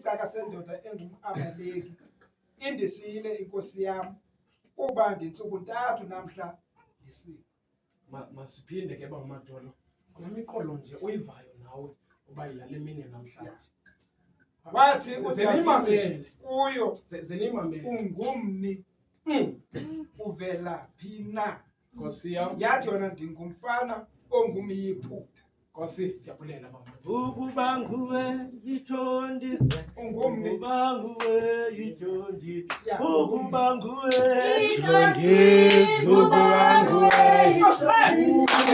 isicaka sendoda engumAmaleki indishiyile inkosi yam kuba ndintsuku 3 namhla ndisifa. Masiphinde ke bangumadolo. Kulamiqolo nje uyivayo nawe uba yilale mini namhlanje. Wathi zenimamele kuyo zenimamele ungumni uvela phi na? Nkosi yam. Yathi yona ndingumfana ongumyiphutha. Nkosi siyabulela mama. Ukuba nguwe yithondise, Ungumni. ukuba nguwe yithondise, Ya. ukuba nguwe Yithondise, ukuba nguwe yithondise,